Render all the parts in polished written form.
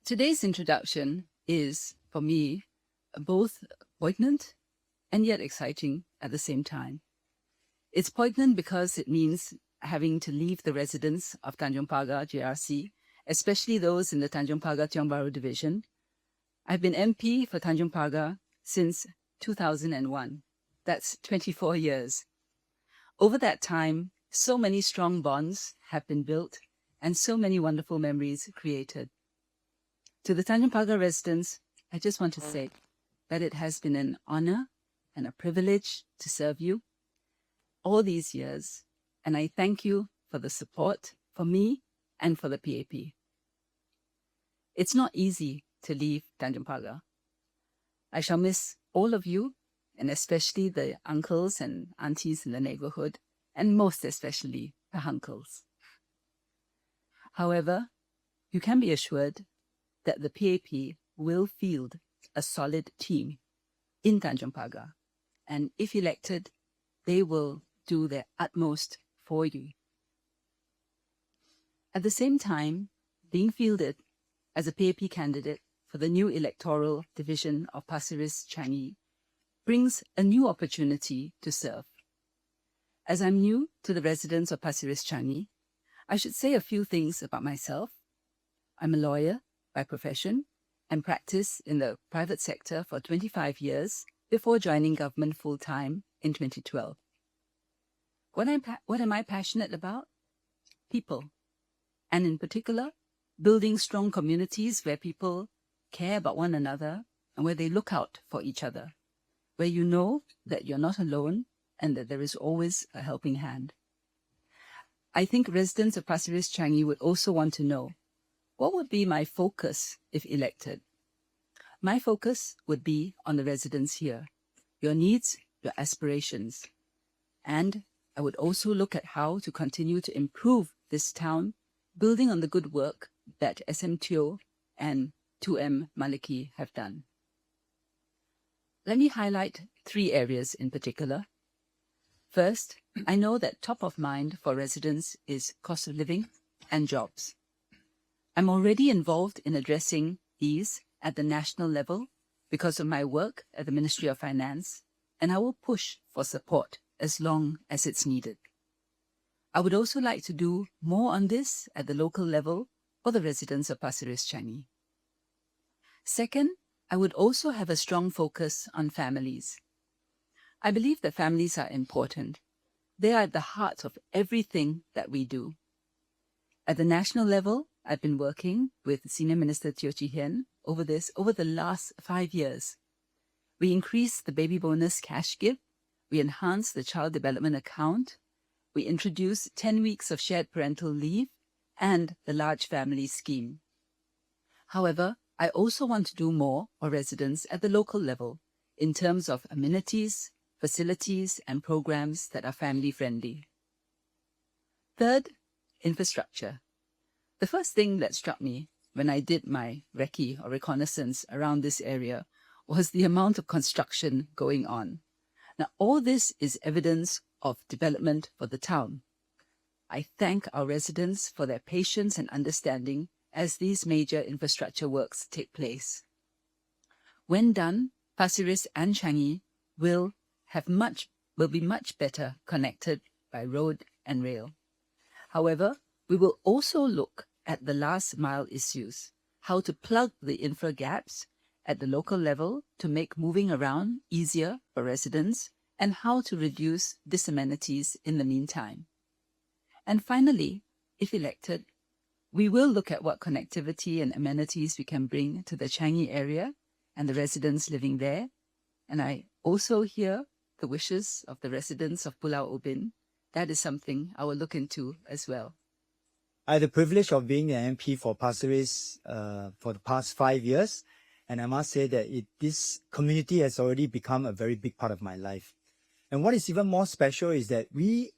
Today's introduction is, for me, both poignant and yet exciting at the same time. It's poignant because it means having to leave the residents of Tanjong Pagar GRC, especially those in the Tanjong Pagar Tiong Bahru division. I've been MP for Tanjong Pagar since 2001. That's 24 years. Over that time, so many strong bonds have been built and so many wonderful memories created. To the Tanjong Pagar residents, I just want to say that it has been an honor and a privilege to serve you all these years, and I thank you for the support for me and for the PAP. It's not easy to leave Tanjong Pagar. I shall miss all of you, and especially the uncles and aunties in the neighborhood, and most especially the uncles. However, you can be assured that the PAP will field a solid team in Tanjong Pagar, and if elected, they will do their utmost for you. At the same time, being fielded as a PAP candidate for the new electoral division of Pasir Ris-Changi brings a new opportunity to serve. As I'm new to the residents of Pasir Ris-Changi, I should say a few things about myself. I'm a lawyer by profession and practiced in the private sector for 25 years before joining government full-time in 2012. What am I passionate about? People. And in particular, building strong communities where people care about one another and where they look out for each other, where you know that you're not alone and that there is always a helping hand. I think residents of Pasir Ris-Changi would also want to know, what would be my focus if elected? My focus would be on the residents here, your needs, your aspirations. And I would also look at how to continue to improve this town, building on the good work that SM Teo and 2M Maliki have done. Let me highlight 3 areas in particular. First, I know that top of mind for residents is cost of living and jobs. I'm already involved in addressing these at the national level because of my work at the Ministry of Finance, and I will push for support as long as it's needed. I would also like to do more on this at the local level for the residents of Pasir Ris-Changi. Second, I would also have a strong focus on families. I believe that families are important. They are at the heart of everything that we do. At the national level, I've been working with Senior Minister Teo Chee Hean over the last 5 years. We increased the baby bonus cash gift, we enhanced the child development account, we introduced 10 weeks of shared parental leave, and the large family scheme. However, I also want to do more for residents at the local level in terms of amenities, facilities, and programs that are family-friendly. Third, infrastructure. The first thing that struck me when I did my recce or reconnaissance around this area was the amount of construction going on. Now, all this is evidence of development for the town. I thank our residents for their patience and understanding as these major infrastructure works take place. When done, Pasir Ris and Changi will be much better connected by road and rail. However, we will also look at the last mile issues, how to plug the infra gaps at the local level to make moving around easier for residents, and how to reduce disamenities in the meantime. And finally, if elected, we will look at what connectivity and amenities we can bring to the Changi area and the residents living there. And I also hear the wishes of the residents of Pulau Ubin. That is something I will look into as well. I had the privilege of being an MP for Pasir Ris for the past 5 years, and I must say that this community has already become a very big part of my life. And what is even more special is that we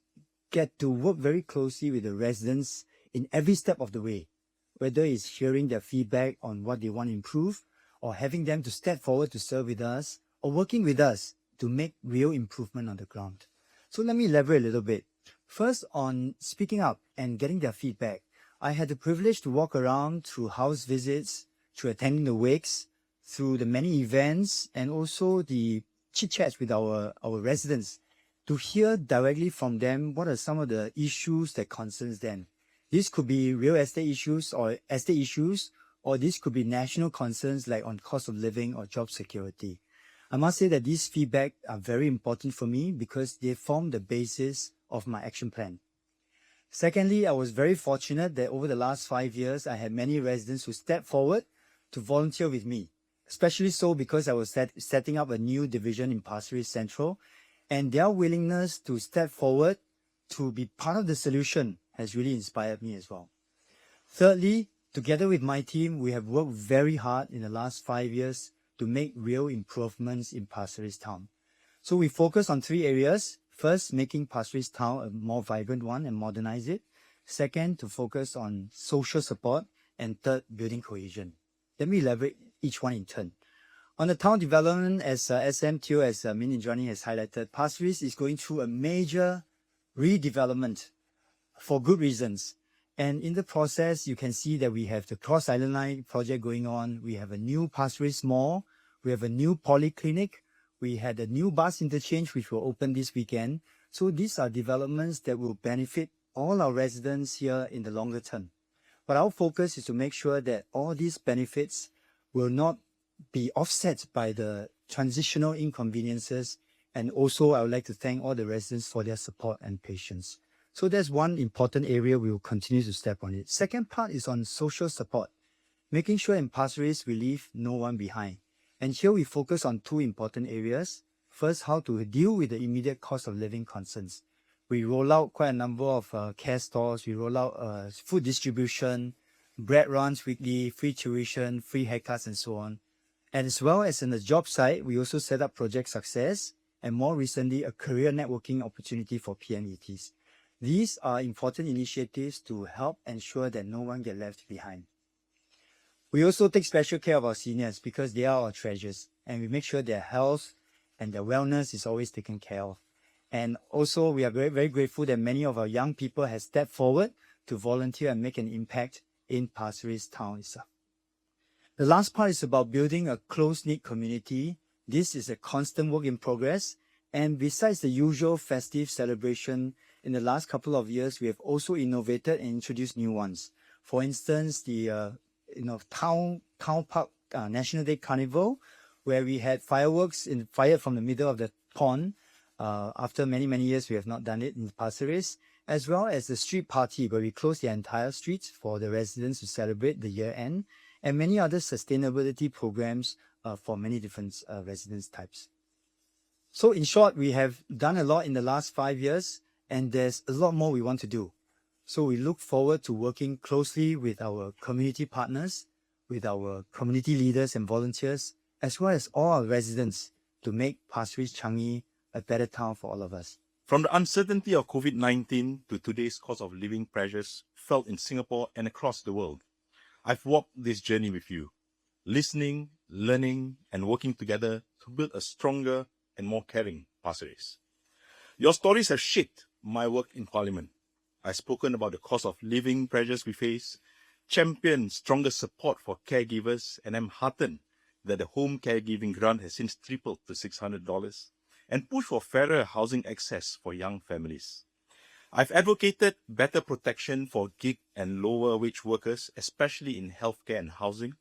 get to work very closely with the residents in every step of the way, whether it's hearing their feedback on what they want to improve, or having them to step forward to serve with us, or working with us to make real improvement on the ground. So let me elaborate a little bit. First, on speaking up and getting their feedback, I had the privilege to walk around through house visits, through attending the wakes, through the many events, and also the chit-chats with our residents, to hear directly from them what are some of the issues that concerns them. This could be real estate issues or estate issues, or this could be national concerns like on cost of living or job security. I must say that these feedback are very important for me because they form the basis of my action plan. Secondly, I was very fortunate that over the last 5 years, I had many residents who stepped forward to volunteer with me, especially so because I was setting up a new division in Pasir Ris Central, and their willingness to step forward to be part of the solution has really inspired me as well. Thirdly, together with my team, we have worked very hard in the last 5 years to make real improvements in Pasir Ris Town. So we focus on 3 areas. First, making Pasir Ris Town a more vibrant one and modernize it. Second, to focus on social support. And third, building cohesion. Let me elaborate each one in turn. On the town development, as SM Teo, as Min Indranee has highlighted, Pasir Ris is going through a major redevelopment for good reasons. And in the process, you can see that we have the Cross Island Line project going on. We have a new Pasir Ris Mall. We have a new polyclinic. We had a new bus interchange, which will open this weekend. So these are developments that will benefit all our residents here in the longer term. But our focus is to make sure that all these benefits will not be offset by the transitional inconveniences. And also, I would like to thank all the residents for their support and patience. So that's one important area we will continue to step on it. Second part is on social support, making sure in Pasir Ris we leave no one behind. And here we focus on 2 important areas. First, how to deal with the immediate cost of living concerns. We roll out quite a number of care stores. We roll out food distribution, bread runs weekly, free tuition, free haircuts, and so on. And as well as in the job side, we also set up Project Success, and more recently, a career networking opportunity for PMETs. These are important initiatives to help ensure that no one gets left behind. We also take special care of our seniors because they are our treasures, and we make sure their health and their wellness is always taken care of. And also, we are very, very grateful that many of our young people have stepped forward to volunteer and make an impact in Pasir Ris Town itself. The last part is about building a close-knit community. This is a constant work in progress. And besides the usual festive celebration, in the last couple of years, we have also innovated and introduced new ones. For instance, the Town Park National Day Carnival, where we had fireworks fired from the middle of the pond. After many, many years, we have not done it in Pasir Ris, as well as the street party, where we closed the entire street for the residents to celebrate the year end, and many other sustainability programs for many different residence types. So in short, we have done a lot in the last 5 years, and there's a lot more we want to do. So we look forward to working closely with our community partners, with our community leaders and volunteers, as well as all our residents to make Pasir Ris-Changi a better town for all of us. From the uncertainty of COVID-19 to today's cost of living pressures felt in Singapore and across the world, I've walked this journey with you, listening, learning, and working together to build a stronger and more caring Pasir Ris. Your stories have shaped my work in Parliament. I've spoken about the cost of living pressures we face, championed stronger support for caregivers, and I'm heartened that the home caregiving grant has since tripled to $600, and pushed for fairer housing access for young families. I've advocated better protection for gig and lower wage workers, especially in healthcare and housing.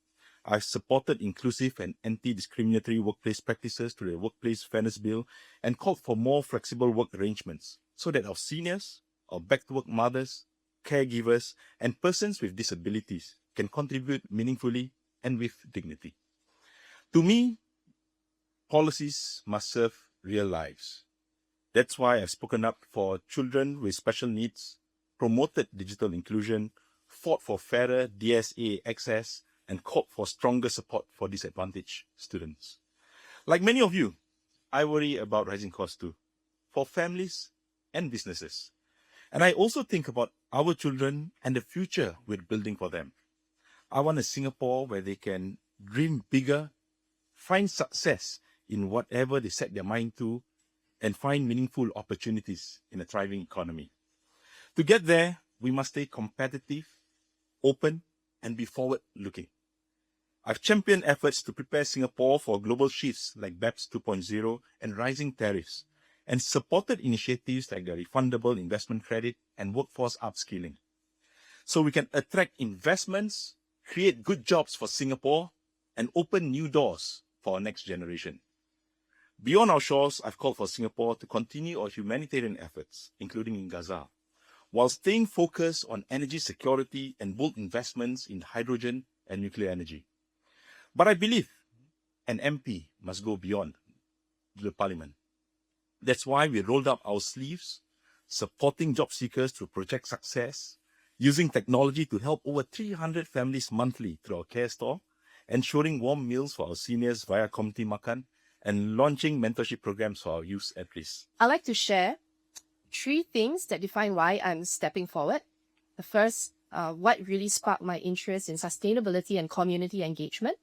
I've supported inclusive and anti-discriminatory workplace practices through the Workplace Fairness Bill and called for more flexible work arrangements so that our seniors, our back-to-work mothers, caregivers, and persons with disabilities can contribute meaningfully and with dignity. To me, policies must serve real lives. That's why I've spoken up for children with special needs, promoted digital inclusion, fought for fairer DSA access, and called for stronger support for disadvantaged students. Like many of you, I worry about rising costs too, for families and businesses. And I also think about our children and the future we're building for them. I want a Singapore where they can dream bigger, find success in whatever they set their mind to, and find meaningful opportunities in a thriving economy. To get there, we must stay competitive, open, and be forward-looking. I've championed efforts to prepare Singapore for global shifts like BEPS 2.0 and rising tariffs, and supported initiatives like the refundable investment credit and workforce upskilling. So we can attract investments, create good jobs for Singapore, and open new doors for our next generation. Beyond our shores, I've called for Singapore to continue our humanitarian efforts, including in Gaza, while staying focused on energy security and bold investments in hydrogen and nuclear energy. But I believe an MP must go beyond the Parliament. That's why we rolled up our sleeves, supporting job seekers through Project Success, using technology to help over 300 families monthly through our care store, ensuring warm meals for our seniors via Community Makan, and launching mentorship programs for our youth at risk. I'd like to share 3 things that define why I'm stepping forward. The first, what really sparked my interest in sustainability and community engagement.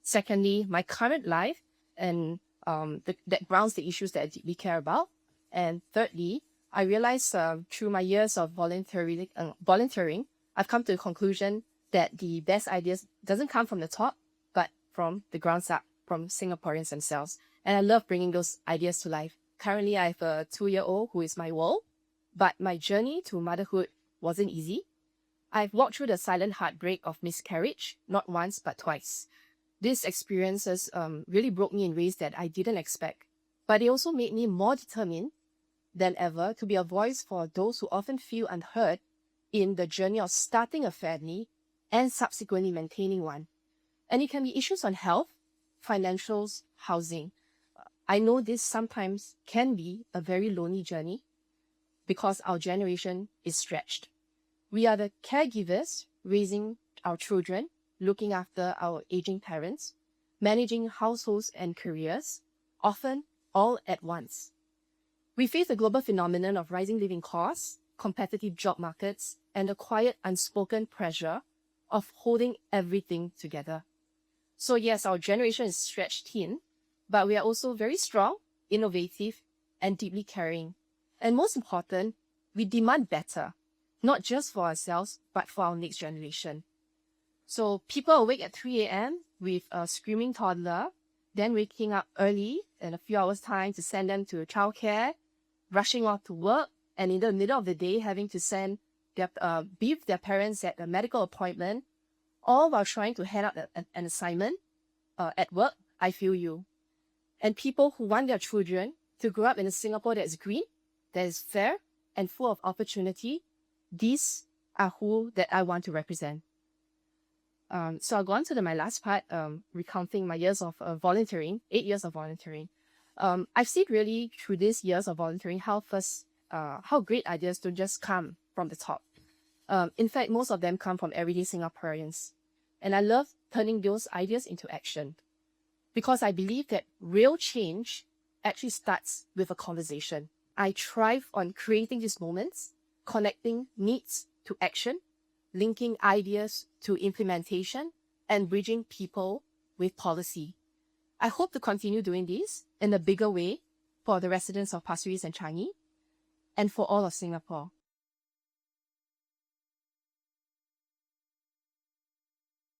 Secondly, my current life and that grounds the issues that I deeply care about. And thirdly, I realized through my years of volunteering, I've come to the conclusion that the best ideas doesn't come from the top, but from the grounds up, from Singaporeans themselves. And I love bringing those ideas to life. Currently, I have a 2-year-old who is my world, but my journey to motherhood wasn't easy. I've walked through the silent heartbreak of miscarriage, not once, but twice. These experiences really broke me in ways that I didn't expect, but it also made me more determined than ever to be a voice for those who often feel unheard in the journey of starting a family and subsequently maintaining one. And it can be issues on health, financials, housing. I know this sometimes can be a very lonely journey because our generation is stretched. We are the caregivers raising our children, looking after our aging parents, managing households and careers, often all at once. We face the global phenomenon of rising living costs, competitive job markets, and the quiet unspoken pressure of holding everything together. So yes, our generation is stretched thin, but we are also very strong, innovative, and deeply caring. And most important, we demand better, not just for ourselves, but for our next generation. So people awake at 3 a.m. with a screaming toddler, then waking up early in a few hours' time to send them to childcare, rushing off to work, and in the middle of the day having to be with their parents at a medical appointment, all while trying to hand out an assignment at work. I feel you. And people who want their children to grow up in a Singapore that is green, that is fair, and full of opportunity, these are who that I want to represent. So I'll go on to my last part, recounting my years of volunteering, 8 years of volunteering. I've seen really through these years of volunteering how great ideas don't just come from the top. In fact, most of them come from everyday Singaporeans. And I love turning those ideas into action because I believe that real change actually starts with a conversation. I thrive on creating these moments, connecting needs to action, linking ideas to implementation, and bridging people with policy. I hope to continue doing this in a bigger way for the residents of Pasir Ris and Changi and for all of Singapore.